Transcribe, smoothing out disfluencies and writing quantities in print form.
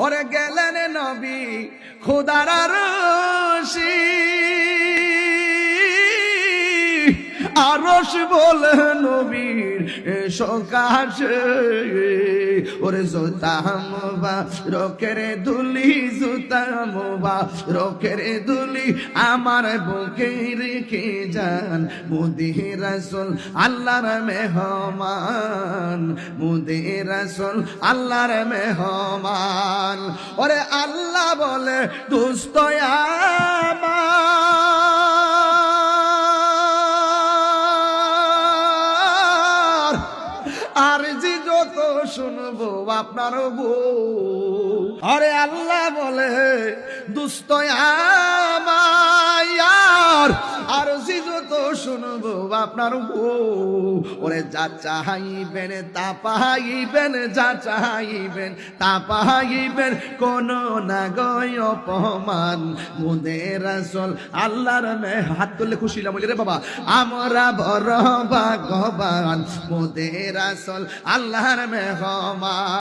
ওরে গেলেন নবী খোদার আরশি, আরশ বলে নবীর সকাশে। ওরে জুতা মুবারকের দুলি, জুতা মুবারকের দুলি আমার বুকে রেখে যান মুদির রাসূল আল্লাহর মেহমান, মুদির রাসূল আল্লাহর মেহমান। ওরে আল্লাহ বলে দোস্ত আমার, আর জি যত শুনবো আপনার বউ। আরে আল্লাহ বলে দুস্ত আমার, আর জি যত শুনবো আপনার বউ। ওরে যা চাইবেন তা পাইবেন, যা চাইবেন তা পাইবেন, কোন না গয় অপমান মুদের রাসূল আল্লাহর হাত তুললে খুশি হলাম রে বাবা। আমরা বড় ভাগ্যবান মুদের রাসূল আল্লাহর মেহমান।